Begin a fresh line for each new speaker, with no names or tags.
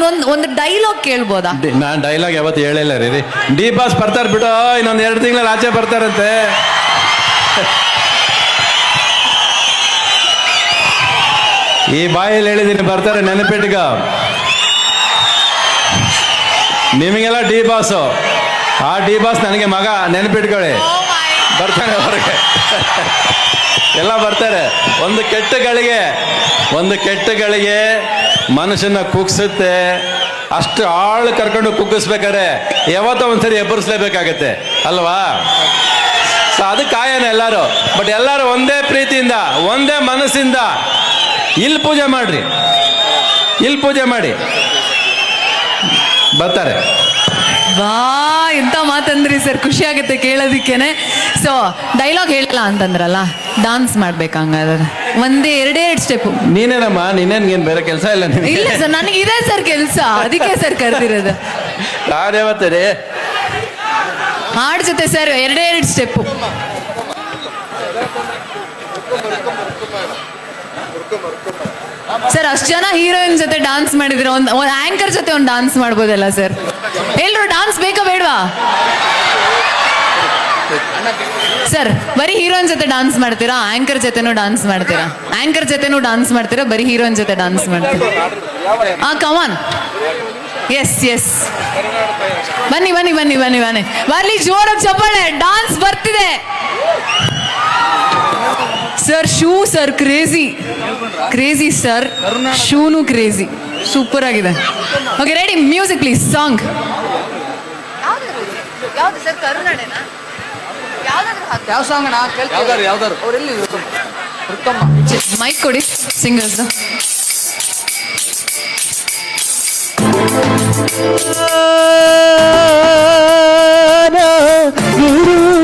ಒಂದು ಡೈಲಾಗ್ ಕೇಳ್ಬೋದಾ?
ನಾನು ಡೈಲಾಗ್ ಯಾವತ್ತು ಹೇಳಿಲ್ಲ ರೀ. ಡಿ ಬಾಸ್ ಬರ್ತಾರೆ ಬಿಡು, ಇನ್ನೊಂದು 2 ತಿಂಗಳಲ್ಲಿ ಆಚೆ ಬರ್ತಾರಂತೆ. ಈ ಬಾಯಲ್ಲಿ ಹೇಳಿದ್ದೀನಿ, ಬರ್ತಾರೆ, ನೆನಪಿಟ್ಗ. ನಿಮಗೆಲ್ಲ ಡಿ ಬಾಸು, ಆ ಡಿ ಬಾಸ್ ನನಗೆ ಮಗ, ನೆನಪಿಟ್ಕೊಳ್ಳಿ. ಬರ್ತಾನೆ ಹೊರಗೆ, ಎಲ್ಲ ಬರ್ತಾರೆ. ಒಂದು ಕೆಟ್ಟ ಗಳಿಗೆ ಮನುಷ್ಯನ ಕುಗ್ಸುತ್ತೆ. ಅಷ್ಟು ಆಳು ಕರ್ಕೊಂಡು ಕುಗ್ಗಿಸ್ಬೇಕಾದ್ರೆ ಯಾವತ್ತೋ ಒಂದ್ಸರಿ ಎಬ್ಬರಿಸ್ಲೇಬೇಕಾಗತ್ತೆ ಅಲ್ವಾ? ಸೊ ಅದಕ್ಕೆ ಕಾಯನ ಎಲ್ಲರೂ. ಬಟ್ ಎಲ್ಲರೂ ಒಂದೇ ಪ್ರೀತಿಯಿಂದ, ಒಂದೇ ಮನಸ್ಸಿಂದ ಇಲ್ಲಿ ಪೂಜೆ ಮಾಡಿ ಬರ್ತಾರೆ.
ವಾ, ಎಂತ ಮಾತಂದ್ರಿ ಸರ್, ಖುಷಿ ಆಗುತ್ತೆ ಕೇಳೋದಿಕ್ಕೇನೆ. ಸೊ ಡೈಲಾಗ್ ಹೇಳಿಲ್ಲ ಅಂತಂದ್ರಲ್ಲ, ಡಾನ್ಸ್ ಮಾಡ್ಬೇಕಂಗಾದ್ರೆ ಒಂದೇ 2 ಸ್ಟೆಪ್.
ನೀನೇನಮ್ಮ, ನೀನೇನು ಬೇರೆ ಕೆಲಸ ಇಲ್ಲ?
ಇಲ್ಲ ಸರ್, ನನಗೆ ಇದೆ ಸರ್ ಕೆಲಸ, ಅದಕ್ಕೆ ಸರ್ ಕರೆದಿರೋದು.
ಯಾವ್ಯಾವತ್ತೇ
ಹಾಡ್ ಜೊತೆ ಸರ್ 2 ಸ್ಟೆಪ್. ಸರ್ ಅಷ್ಟು ಜನ ಹೀರೋಯಿನ್ ಜೊತೆ ಡಾನ್ಸ್ ಮಾಡಿದ್ರೆ ಒಂದು ಆಂಕರ್ ಜೊತೆ ಒಂದು ಡಾನ್ಸ್ ಮಾಡ್ಬೋದಲ್ಲ ಸರ್? ಎಲ್ರು ಡಾನ್ಸ್ ಬೇಕಾ ಬೇಡವಾ ಸರ್? ಬರೀ ಹೀರೋಯಿನ್ ಜೊತೆ ಡಾನ್ಸ್ ಮಾಡ್ತೀರಾ, ಆಂಕರ್ ಜೊತೆನೂ ಡಾನ್ಸ್ ಮಾಡ್ತೀರಾ? ಆಂಕರ್ ಜೊತೆನೂ ಡಾನ್ಸ್ ಮಾಡ್ತೀರಾ, ಬರೀ ಹೀರೋಯಿನ್ ಜೊತೆ ಡಾನ್ಸ್ ಮಾಡ್ತೀರಾ? ಕಮಾನ್, ಎಸ್ ಬನ್ನಿ ಬರ್ಲಿ, ಜೋರಾಗಿ ಚಪ್ಪಾಳೆ. ಡಾನ್ಸ್ ಬರ್ತಿದೆ sir. Shoe sir crazy sir, ಶೂನು ಕ್ರೇಜಿ, ಸೂಪರ್ ಆಗಿದೆ. Okay ready, music please. Song ಯಾವ್ದು ಸರ್? ಕರುನಾಡೆನಾ?
ಯಾವ ಸಾಂಗ್ ಅಣ್ಣ? ಯಾವ್ದಾರು
ಮೈಕ್ ಕೊಡಿ ಸಿಂಗರ್ಸ್.